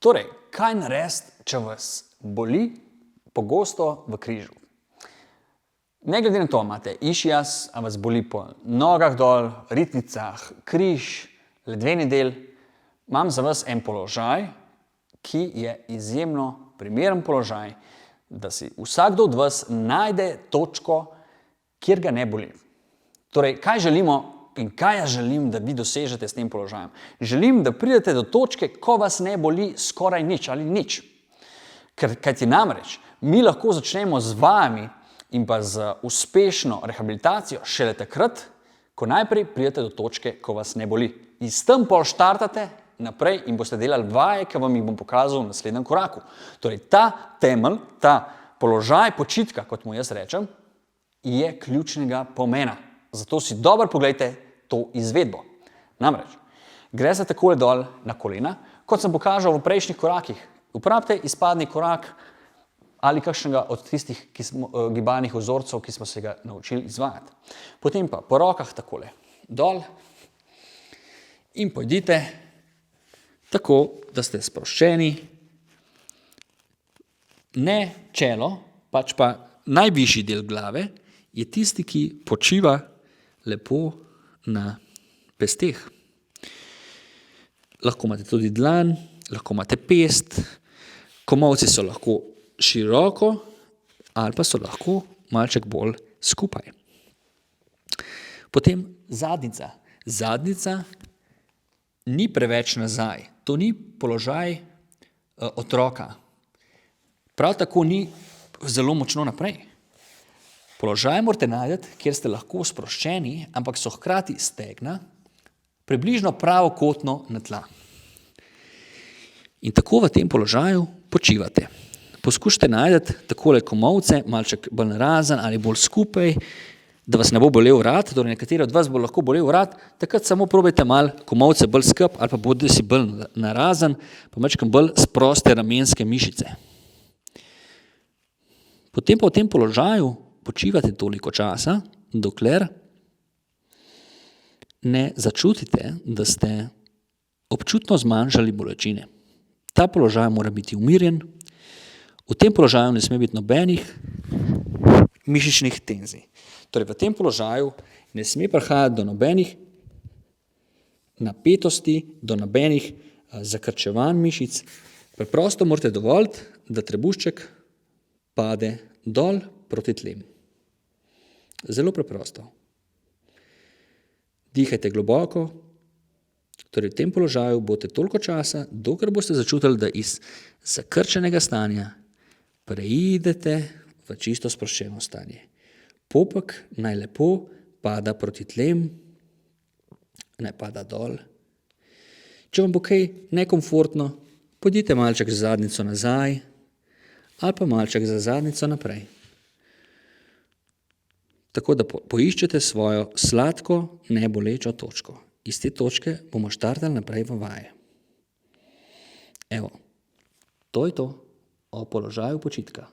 Torej, kaj narediti, če vas boli pogosto v križu? Ne glede na to, imate išias, a vas boli po nogah dol, ritnicah, križ, ledveni del, imam za vas en položaj, ki je izjemno primeren položaj, da si vsakdo od vas najde točko, kjer ga ne boli. Torej, kaj želimo in kaj jaz želim, da vi dosežete s tem položajem? Želim, da pridete do točke, ko vas ne boli skoraj nič ali nič. Kajti namreč, mi lahko začnemo z vami in pa z uspešno rehabilitacijo šele takrat, ko najprej pridete do točke, ko vas ne boli. In s tem pol štartate naprej in boste delali vaje, ki vam jih bom pokazal v naslednjem koraku. Torej, ta temelj, ta položaj počitka, kot mu jaz rečem, je ključnega pomena. Zato si dobro pogledajte to izvedbo. Namreč, gre se takole dol na kolena, kot sem pokazal v prejšnjih korakih. Uporabite izpadni korak ali kakšnega od tistih gibalnih vzorcev, ki smo se ga naučili izvajati. Potem pa po rokah takole dol in pojdite tako, da ste sproščeni, ne čelo, pač pa najvišji del glave je tisti, ki počiva lepo na pesteh. Lahko imate tudi dlan, lahko imate pest, komolci so lahko široko ali pa so lahko malček bolj skupaj. Potem zadnjica. Zadnjica ni preveč nazaj. To ni položaj otroka. Prav tako ni zelo močno naprej. Položaj morate najti, kjer ste lahko sproščeni, ampak so hkrati stegna približno pravokotno na tla. In tako v tem položaju počivate. Poskušajte najti takole komolce, malček bolj narazen ali bolj skupaj, da vas ne bo bolel vrat, torej nekateri od vas bo lahko bolel vrat, takrat samo probajte malo komolce bolj skupaj ali pa bodite si bolj narazen, pa malček bolj sproste ramenske mišice. Potem pa v tem položaju počivate toliko časa, dokler ne začutite, da ste občutno zmanjšali bolečine. Ta položaj mora biti umirjen, v tem položaju ne sme biti nobenih mišičnih tenzij. Torej, v tem položaju ne sme prihajati do nobenih napetosti, do nobenih zakrčevanj mišic. Preprosto morate dovoliti, da trebušček pade dol proti tlem. Zelo preprosto. Dihajte globoko, torej v tem položaju boste toliko časa, dokler boste začutili, da iz zakrčenega stanja preidete v čisto sproščeno stanje. Popek naj lepo pada proti tlem, naj pada dol. Če vam bo kaj nekomfortno, pojdite malček z zadnjico nazaj ali pa malček za zadnjico naprej. Tako da poiščete svojo sladko, nebolečo točko. Iz te točke bomo štartali naprej v vaje. Evo, to je to o položaju počitka.